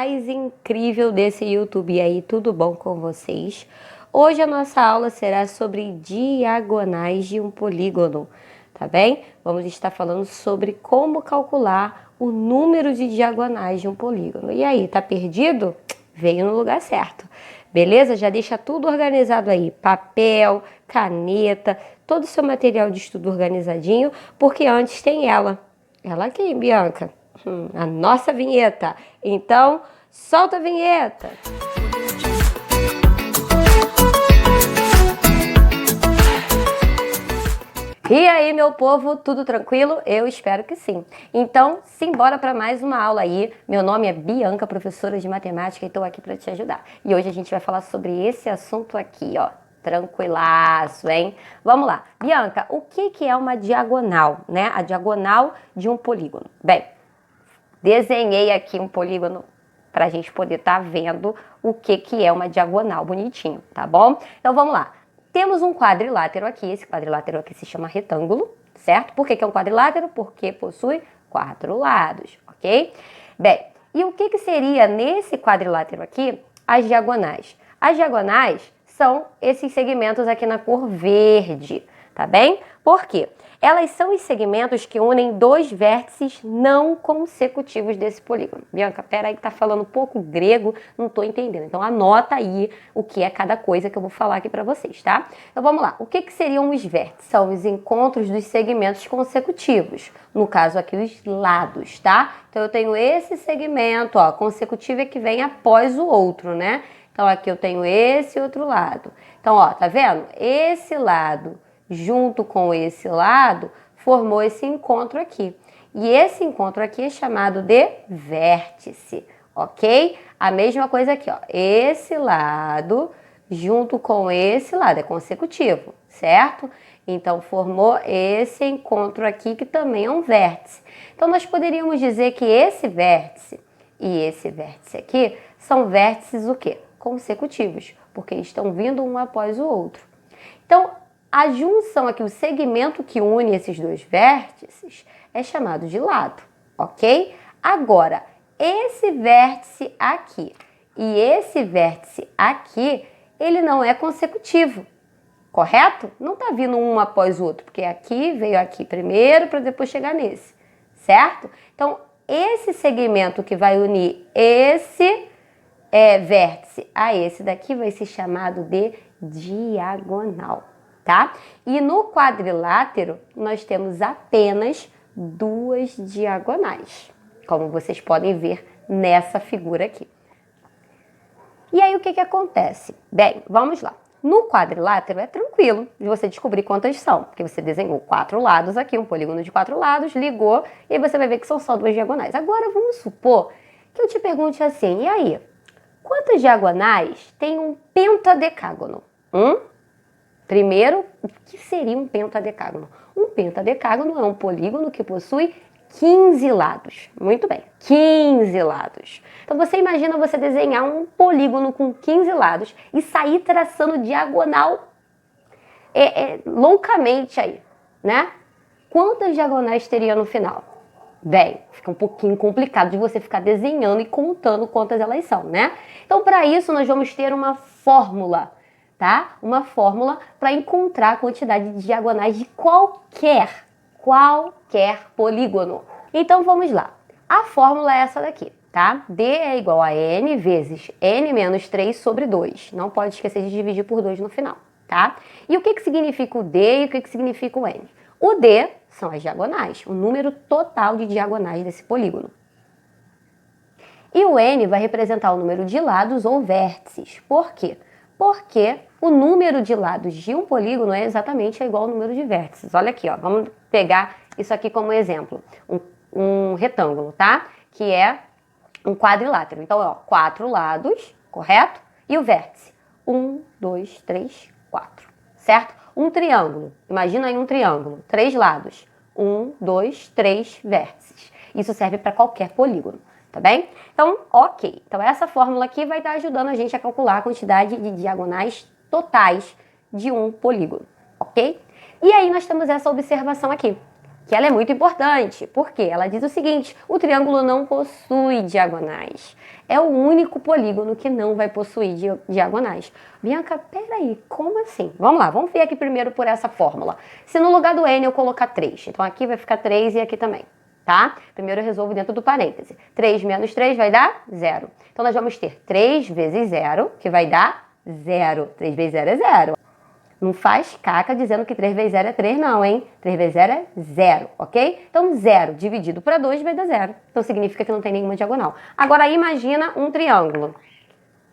mais incrível desse YouTube. E aí, tudo bom com vocês? Hoje a nossa aula será sobre diagonais de um polígono, tá bem? Vamos estar falando sobre como calcular o número de diagonais de um polígono. E aí, tá perdido? Veio no lugar certo. Beleza? Já deixa tudo organizado aí, papel, caneta, todo o seu material de estudo organizadinho, porque antes tem ela. Ela quem, Bianca? A nossa vinheta. Então, solta a vinheta. E aí, meu povo, tudo tranquilo? Eu espero que sim. Então, simbora para mais uma aula aí. Meu nome é Bianca, professora de matemática, e estou aqui para te ajudar. E hoje a gente vai falar sobre esse assunto aqui, ó. Tranquilaço, hein? Vamos lá. Bianca, o que é uma diagonal, né? A diagonal de um polígono. Bem, desenhei aqui um polígono para a gente poder estar vendo o que é uma diagonal bonitinho, tá bom? Então vamos lá. Temos um quadrilátero aqui, esse quadrilátero aqui se chama retângulo, certo? Por que é um quadrilátero? Porque possui 4 lados, ok? Bem, e o que seria nesse quadrilátero aqui as diagonais? As diagonais são esses segmentos aqui na cor verde, tá bem? Por quê? Elas são os segmentos que unem dois vértices não consecutivos desse polígono. Bianca, peraí que tá falando um pouco grego, não tô entendendo. Então anota aí o que é cada coisa que eu vou falar aqui para vocês, tá? Então vamos lá. O que seriam os vértices? São os encontros dos segmentos consecutivos. No caso aqui, os lados, tá? Então eu tenho esse segmento, ó, consecutivo é que vem após o outro, né? Então aqui eu tenho esse outro lado. Então, ó, tá vendo? Esse lado junto com esse lado, formou esse encontro aqui. E esse encontro aqui é chamado de vértice, ok? A mesma coisa aqui, ó. Esse lado junto com esse lado, é consecutivo, certo? Então, formou esse encontro aqui, que também é um vértice. Então, nós poderíamos dizer que esse vértice e esse vértice aqui são vértices o quê? Consecutivos, porque estão vindo um após o outro. Então, a junção aqui, o segmento que une esses dois vértices é chamado de lado, ok? Agora, esse vértice aqui e esse vértice aqui, ele não é consecutivo, correto? Não tá vindo um após o outro, porque aqui veio aqui primeiro para depois chegar nesse, certo? Então, esse segmento que vai unir esse vértice a esse daqui vai ser chamado de diagonal. Tá? E no quadrilátero, nós temos apenas duas diagonais, como vocês podem ver nessa figura aqui. E aí, o que acontece? Bem, vamos lá. No quadrilátero é tranquilo de você descobrir quantas são, porque você desenhou 4 lados aqui, um polígono de 4 lados, ligou, e aí você vai ver que são só duas diagonais. Agora, vamos supor que eu te pergunte assim, e aí, quantas diagonais tem um pentadecágono? Primeiro, o que seria um pentadecágono? Um pentadecágono é um polígono que possui 15 lados. Muito bem, 15 lados. Então você imagina você desenhar um polígono com 15 lados e sair traçando diagonal loucamente aí, né? Quantas diagonais teria no final? Bem, fica um pouquinho complicado de você ficar desenhando e contando quantas elas são, né? Então, para isso, nós vamos ter uma fórmula, tá? Uma fórmula para encontrar a quantidade de diagonais de qualquer polígono. Então, vamos lá. A fórmula é essa daqui, tá? D é igual a N vezes N menos 3 sobre 2. Não pode esquecer de dividir por 2 no final, tá? E o que significa o D e o que significa o N? O D são as diagonais, o número total de diagonais desse polígono. E o N vai representar o número de lados ou vértices. Por quê? Porque o número de lados de um polígono é exatamente igual ao número de vértices. Olha aqui, ó, vamos pegar isso aqui como exemplo. Um retângulo, tá? Que é um quadrilátero. Então, ó, 4 lados, correto? E o vértice? 1, 2, 3, 4, certo? Um triângulo. Imagina aí um triângulo. 3 lados. 1, 2, 3 vértices. Isso serve para qualquer polígono. Tá bem? Então, ok. Então, essa fórmula aqui vai estar ajudando a gente a calcular a quantidade de diagonais totais de um polígono, ok? E aí, nós temos essa observação aqui. que ela é muito importante. Por quê? Ela diz o seguinte: o triângulo não possui diagonais. É o único polígono que não vai possuir diagonais. Bianca, peraí, como assim? Vamos lá, vamos ver aqui primeiro por essa fórmula. Se no lugar do n eu colocar 3, então aqui vai ficar 3 e aqui também, tá? Primeiro eu resolvo dentro do parêntese. 3 menos 3 vai dar 0. Então nós vamos ter 3 vezes 0, que vai dar 0. 3 vezes 0 é 0. Não faz caca dizendo que 3 vezes 0 é 3 não, hein? 3 vezes 0 é 0, ok? Então 0 dividido para 2 vai dar 0. Então significa que não tem nenhuma diagonal. Agora imagina um triângulo.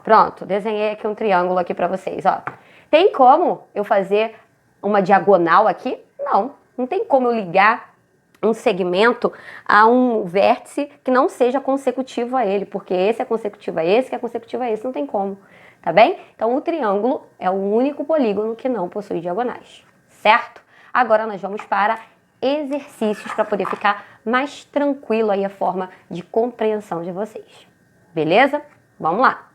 Pronto, desenhei aqui um triângulo aqui para vocês, ó. Tem como eu fazer uma diagonal aqui? Não, não tem como eu ligar um segmento a um vértice que não seja consecutivo a ele, porque esse é consecutivo a esse, que é consecutivo a esse, não tem como, tá bem? Então o triângulo é o único polígono que não possui diagonais, certo? Agora nós vamos para exercícios para poder ficar mais tranquilo aí a forma de compreensão de vocês, beleza? Vamos lá.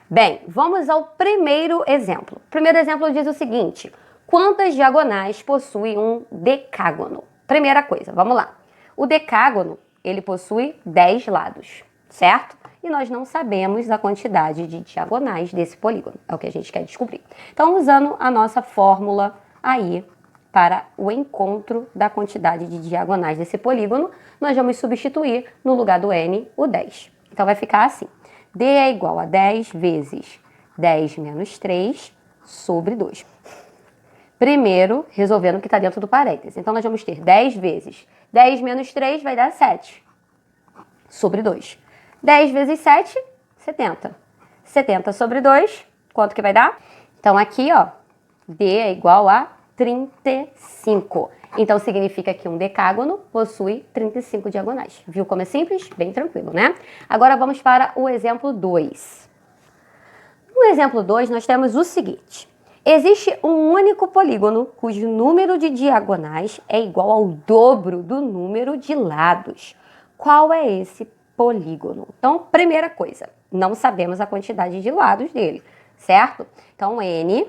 Bem, vamos ao primeiro exemplo. O primeiro exemplo diz o seguinte: quantas diagonais possui um decágono? Primeira coisa, vamos lá. O decágono, ele possui 10 lados, certo? E nós não sabemos a quantidade de diagonais desse polígono. É o que a gente quer descobrir. Então, usando a nossa fórmula aí para o encontro da quantidade de diagonais desse polígono, nós vamos substituir no lugar do n o 10. Então, vai ficar assim. D é igual a 10 vezes 10 menos 3 sobre 2. Primeiro, resolvendo o que está dentro do parêntese. Então, nós vamos ter 10 vezes 10 menos 3 vai dar 7 sobre 2. 10 vezes 7, 70. 70 sobre 2, quanto que vai dar? Então, aqui, ó, D é igual a 35. Então, significa que um decágono possui 35 diagonais. Viu como é simples? Bem tranquilo, né? Agora, vamos para o exemplo 2. No exemplo 2, nós temos o seguinte. Existe um único polígono cujo número de diagonais é igual ao dobro do número de lados. Qual é esse polígono? Então, primeira coisa, não sabemos a quantidade de lados dele, certo? Então, n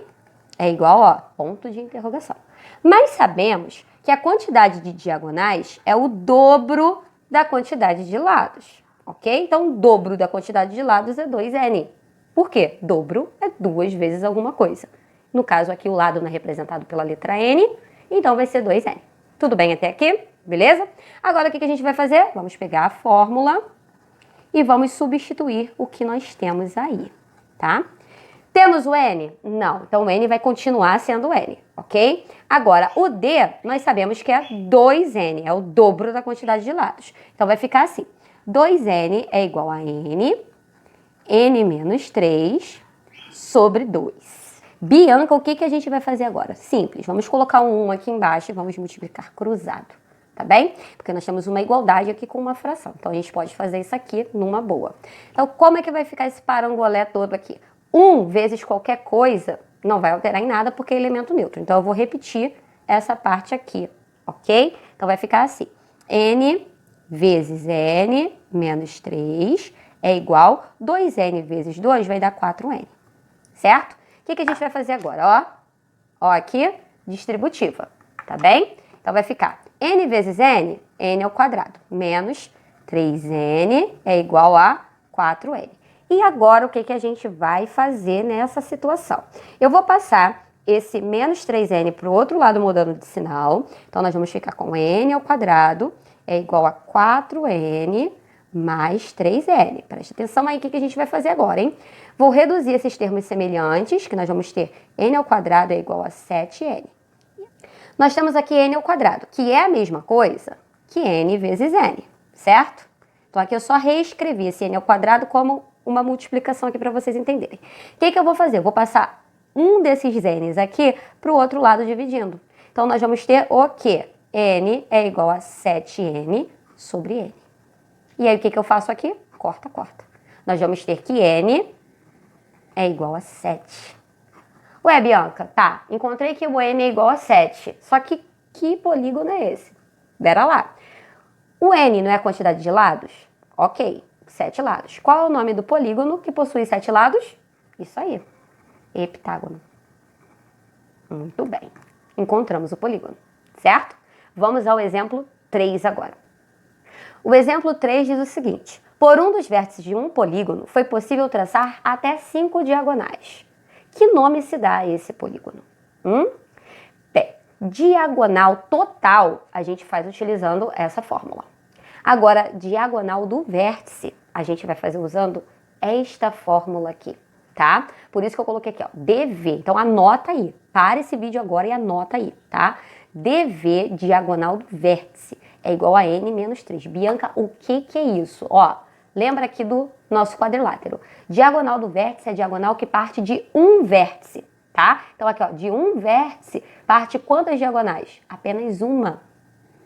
é igual a ponto de interrogação. Mas sabemos que a quantidade de diagonais é o dobro da quantidade de lados, ok? Então, o dobro da quantidade de lados é 2n. Por quê? Dobro é 2 vezes alguma coisa. No caso aqui, o lado não é representado pela letra n, então vai ser 2n. Tudo bem até aqui? Beleza? Agora, o que a gente vai fazer? Vamos pegar a fórmula e vamos substituir o que nós temos aí, tá? Temos o n? Não. Então, o n vai continuar sendo n, ok? Agora, o d, nós sabemos que é 2n, é o dobro da quantidade de lados. Então, vai ficar assim. 2n é igual a n menos 3 sobre 2. Bianca, o que a gente vai fazer agora? Simples, vamos colocar um 1 aqui embaixo e vamos multiplicar cruzado, tá bem? Porque nós temos uma igualdade aqui com uma fração. Então, a gente pode fazer isso aqui numa boa. Então, como é que vai ficar esse parangolé todo aqui? 1 vezes qualquer coisa não vai alterar em nada porque é elemento neutro. Então, eu vou repetir essa parte aqui, ok? Então, vai ficar assim. N vezes n menos 3 é igual 2n vezes 2 vai dar 4n, certo? O que a gente vai fazer agora? Ó aqui, distributiva, tá bem? Então, vai ficar n vezes n, n ao quadrado, menos 3n é igual a 4n. E agora, o que a gente vai fazer nessa situação? Eu vou passar esse menos 3n para o outro lado mudando de sinal. Então, nós vamos ficar com n ao quadrado é igual a 4n mais 3n. Presta atenção aí o que a gente vai fazer agora, hein? Vou reduzir esses termos semelhantes, que nós vamos ter n ao quadrado é igual a 7n. Nós temos aqui n ao quadrado, que é a mesma coisa que n vezes n, certo? Então, aqui eu só reescrevi esse n ao quadrado como uma multiplicação aqui para vocês entenderem. O que eu vou fazer? Eu vou passar um desses n's aqui para o outro lado dividindo. Então, nós vamos ter o quê? n é igual a 7n sobre n. E aí, o que eu faço aqui? Corta, corta. Nós vamos ter que n é igual a 7. Ué, Bianca, tá, encontrei que o n é igual a 7. Só que polígono é esse? Pera lá. O n não é a quantidade de lados? Ok, 7 lados. Qual é o nome do polígono que possui 7 lados? Isso aí, heptágono. Muito bem, encontramos o polígono, certo? Vamos ao exemplo 3 agora. O exemplo 3 diz o seguinte: por um dos vértices de um polígono, foi possível traçar até 5 diagonais. Que nome se dá a esse polígono? Bem, diagonal total a gente faz utilizando essa fórmula. Agora, diagonal do vértice, a gente vai fazer usando esta fórmula aqui, tá? Por isso que eu coloquei aqui, ó, DV. Então, anota aí. Para esse vídeo agora e anota aí, tá? DV, diagonal do vértice, é igual a N menos 3. Bianca, o que é isso? Ó, lembra aqui do nosso quadrilátero. Diagonal do vértice é a diagonal que parte de um vértice, tá? Então, aqui, ó, de um vértice parte quantas diagonais? Apenas uma.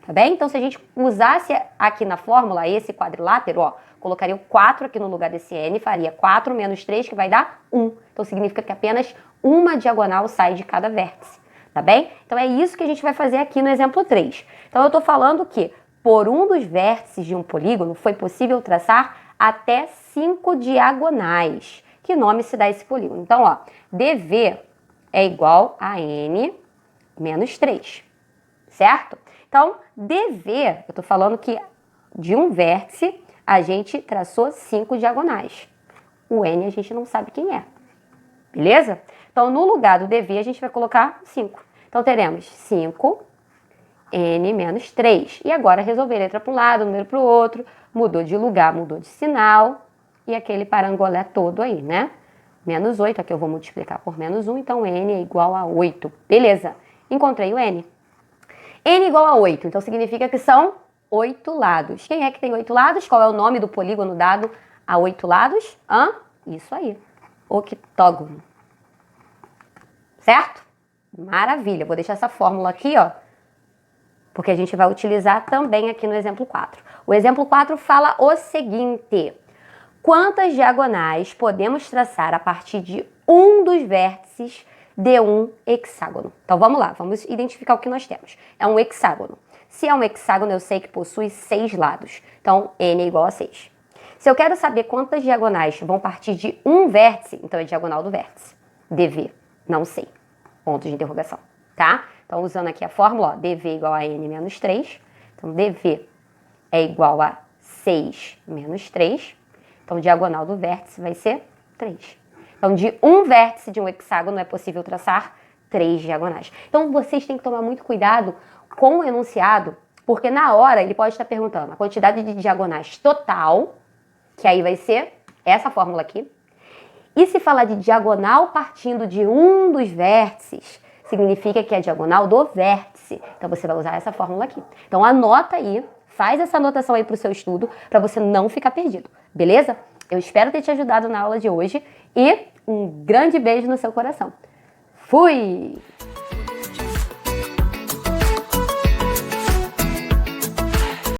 Tá bem? Então, se a gente usasse aqui na fórmula esse quadrilátero, ó, colocaria o 4 aqui no lugar desse N, faria 4 menos 3, que vai dar 1. Então, significa que apenas uma diagonal sai de cada vértice, tá bem? Então, é isso que a gente vai fazer aqui no exemplo 3. Então, eu tô falando que, por um dos vértices de um polígono, foi possível traçar até 5 diagonais. Que nome se dá a esse polígono? Então, ó, DV é igual a N menos 3, certo? Então, DV, eu tô falando que de um vértice a gente traçou 5 diagonais. O N a gente não sabe quem é, beleza? Então, no lugar do DV a gente vai colocar 5. Então, teremos 5, N menos 3. E agora resolver letra para um lado, número para o outro, mudou de lugar, mudou de sinal, e aquele parangolé todo aí, né? Menos 8, aqui eu vou multiplicar por menos 1, então N é igual a 8. Beleza, encontrei o N. N igual a 8, então significa que são 8 lados. Quem é que tem 8 lados? Qual é o nome do polígono dado a 8 lados? Isso aí, octógono. Certo? Maravilha, vou deixar essa fórmula aqui, ó, porque a gente vai utilizar também aqui no exemplo 4. O exemplo 4 fala o seguinte: quantas diagonais podemos traçar a partir de um dos vértices de um hexágono? Então vamos lá, vamos identificar o que nós temos. É um hexágono. Se é um hexágono, eu sei que possui 6 lados. Então, N é igual a 6. Se eu quero saber quantas diagonais vão partir de um vértice, então é diagonal do vértice. DV, não sei. Ponto de interrogação, tá? Então, usando aqui a fórmula, ó, DV igual a N menos 3. Então, DV é igual a 6 menos 3. Então, diagonal do vértice vai ser 3. Então, de um vértice de um hexágono é possível traçar 3 diagonais. Então, vocês têm que tomar muito cuidado com o enunciado, porque na hora ele pode estar perguntando a quantidade de diagonais total, que aí vai ser essa fórmula aqui. E se falar de diagonal partindo de um dos vértices, significa que é a diagonal do vértice. Então, você vai usar essa fórmula aqui. Então, anota aí, faz essa anotação aí para o seu estudo, para você não ficar perdido, beleza? Eu espero ter te ajudado na aula de hoje e um grande beijo no seu coração. Fui!